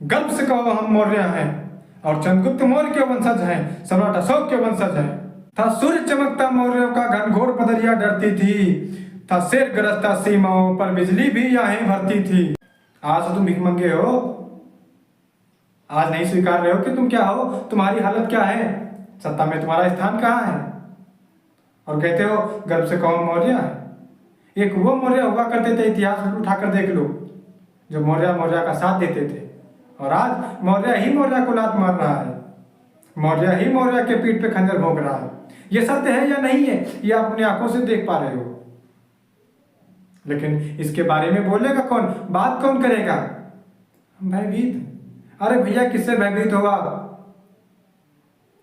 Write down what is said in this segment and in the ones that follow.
गर्व से कहो हम मौर्य हैं और चंद्रगुप्त मौर्य के वंशज हैं, सम्राट अशोक के वंशज हैं। था सूर्य चमकता मौर्यों का घनघोर बदरिया डरती थी, था शेर गरजता सीमाओं पर बिजली भी आहें भरती थी। आज तुम भिख मंगे हो, आज नहीं स्वीकार रहे हो कि तुम क्या हो, तुम्हारी हालत क्या है, सत्ता में तुम्हारा स्थान कहाँ है, और कहते हो गर्व से कहो मौर्य है। एक वो मौर्य हुआ करते थे, इतिहास में उठाकर देख लो, जो मौर्य का साथ देते थे, और आज मौर्य ही मौर्य को लात मार रहा है, मौर्य ही मौर्य के पीठ पे खंजर भोंक रहा है। ये सत्य है या नहीं है, ये आप अपनी आंखों से देख पा रहे हो, लेकिन इसके बारे में बोलेगा कौन, बात कौन करेगा? भयभीत। अरे भैया किससे भयभीत हो आप?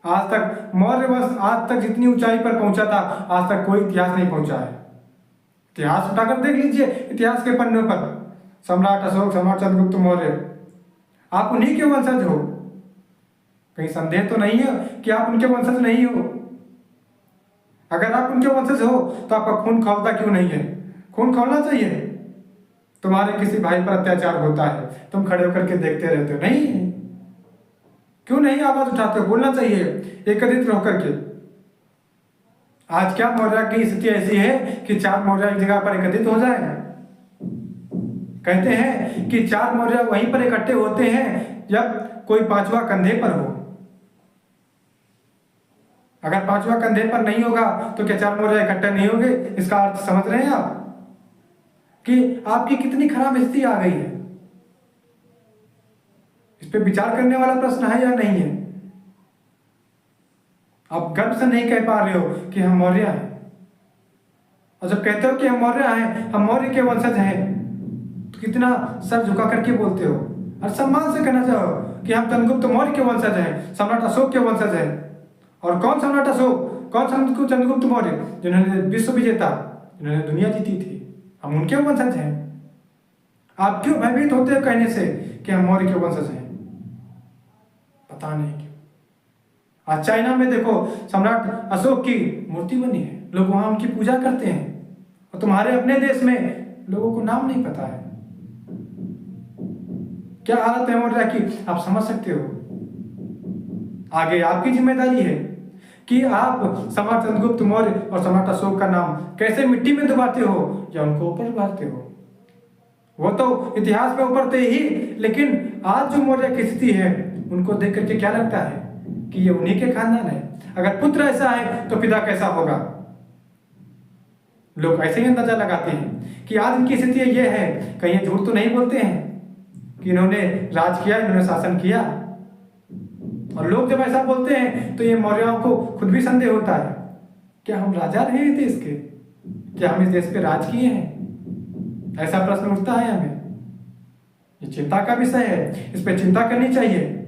आज तक मौर्य वंश आज तक जितनी ऊंचाई पर पहुंचा था, आज तक कोई इतिहास नहीं पहुंचा है। इतिहास उठाकर देख लीजिए, इतिहास के पन्नों पर सम्राट अशोक, सम्राट चंद्रगुप्त मौर्य, आप उन्हीं के वंशज हो। कहीं संदेह तो नहीं है कि आप उनके वंशज नहीं हो? अगर आप उनके वंशज हो तो आपका खून खौलता क्यों नहीं है? खून खौलना चाहिए। तुम्हारे किसी भाई पर अत्याचार होता है, तुम खड़े होकर के देखते रहते हो, नहीं? क्यों नहीं आवाज उठाते हो? बोलना चाहिए एकत्रित होकर के। आज क्या मौर्य की स्थिति ऐसी है कि 4 मौर्य एक जगह पर एकत्रित हो जाए? कहते हैं कि 4 मौर्य वहीं पर इकट्ठे होते हैं जब कोई 5वां कंधे पर हो। अगर 5वां कंधे पर नहीं होगा तो क्या 4 मौर्य इकट्ठे नहीं होंगे? इसका अर्थ समझ रहे हैं आप कि आपकी कितनी खराब स्थिति आ गई है? इस पे विचार करने वाला प्रश्न है या नहीं है? आप गर्व से नहीं कह पा रहे हो कि हम मौर्य हैं, और जब कहते हो कि हम मौर्य हैं, हम मौर्य के वंशज हैं, तो कितना सर झुका करके बोलते हो, और सम्मान से कहना चाहो कि हम चंद्रगुप्त मौर्य के वंशज हैं, सम्राट अशोक के वंशज हैं। और कौन सम्राट अशोक, कौन चंद्रगुप्त मौर्य? जिन्होंने विश्व विजेता, जिन्होंने दुनिया जीती थी, हम उनके वंशज हैं। आप क्यों भयभीत होते हो कहने से कि हम मौर्य के वंशज हैं? पता नहीं क्यों। आज चाइना में देखो, सम्राट अशोक की मूर्ति बनी है, लोग वहां उनकी पूजा करते हैं, और तुम्हारे अपने देश में लोगों को नाम नहीं पता है। क्या हालत है मौर्य की, आप समझ सकते हो। आगे आपकी जिम्मेदारी है कि आप सम्राट चंद्रगुप्त मौर्य और सम्राट अशोक का नाम कैसे मिट्टी में दबाते हो या उनको ऊपर उभारते हो। वो तो इतिहास में ऊपर थे ही, लेकिन आज जो मौर्य की स्थिति है उनको देख करके क्या लगता है कि ये उन्हीं के खानदान है। अगर पुत्र ऐसा है तो पिता कैसा होगा? लोग ऐसे ही अंदाजा लगाते हैं कि आज इनकी स्थिति ये है। कहीं ये झूठ तो नहीं बोलते हैं कि इन्होंने राज किया, इन्होंने शासन किया? और लोग जब ऐसा बोलते हैं तो ये मौर्यों को खुद भी संदेह होता है, क्या हम राजा रहे हैं देश के? क्या हम इस देश पे राज किए हैं? ऐसा प्रश्न उठता है हमें। ये चिंता का विषय है, इस पे चिंता करनी चाहिए।